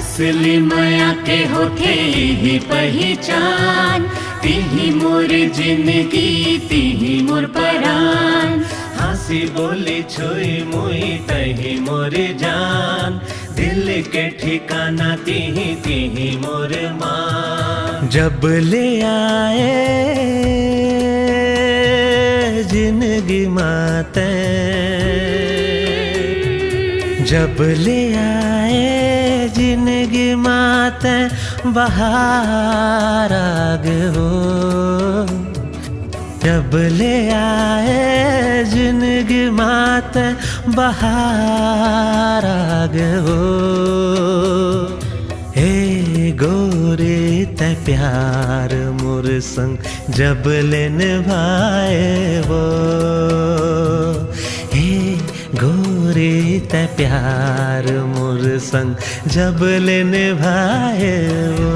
असली माया के होथे ही पहचान, तिही मोर जिंदगी तिही मोर परान। हंसी बोली छुई मुई तही मोर जान, दिल के ठिकाना तिही तिही मोर मान। जब ले आए जिंदगी माते, जब ले आए जिंदगी माते बहार आग हो। जब ले आए जिंदगी माते बहार आग हो। हे गोरे ते प्यार मोर संग जब ले निभाए वो। हे गोरे ते प्यार मोर संग जब ले निभाए वो।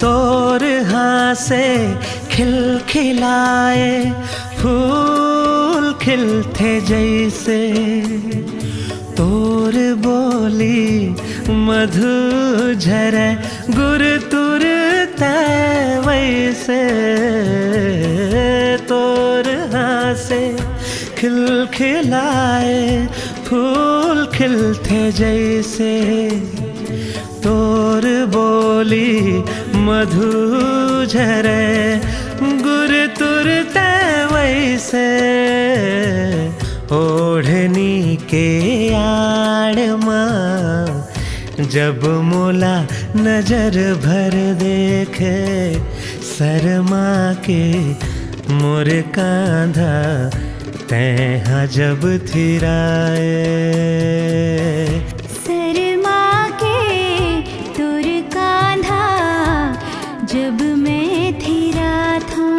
तोर से खिलखिलाए फूल खिलते जैसे, तोर बोली मधु झरे गुर तुर वैसे। तोर से खिलखिलाए फूल खिलते जैसे, तोर बोली मधु झरे गुर तुरते वैसे। ओढ़नी के आड़ माँ जब मोला नजर भर देखे, शर्मा के मोर कांधा तैहा जब थिराए। जब मैं थिरा था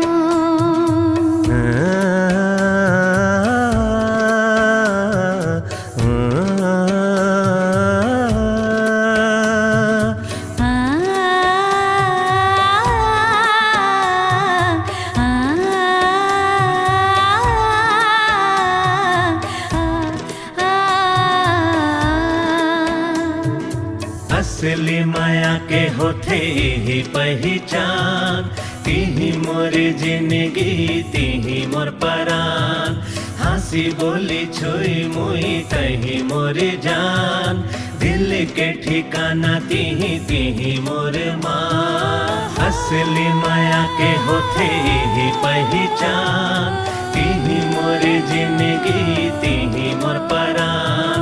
असली माया के होथे ही पहचान, तिही मोर जिंदगी तिही मोर परान। हंसी बोली छुई मुई तही मोर जान, दिल के ठिकाना तिही तिही मोर मान। असली माया के होथे ही पहचान, तिही मोर जिंदगी तिही मोर परान।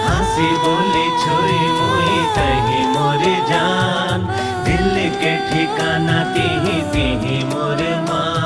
हंसी बोली छुई मुई तही मोर जान, दिल के ठिकाना तिही तिही मोर मान।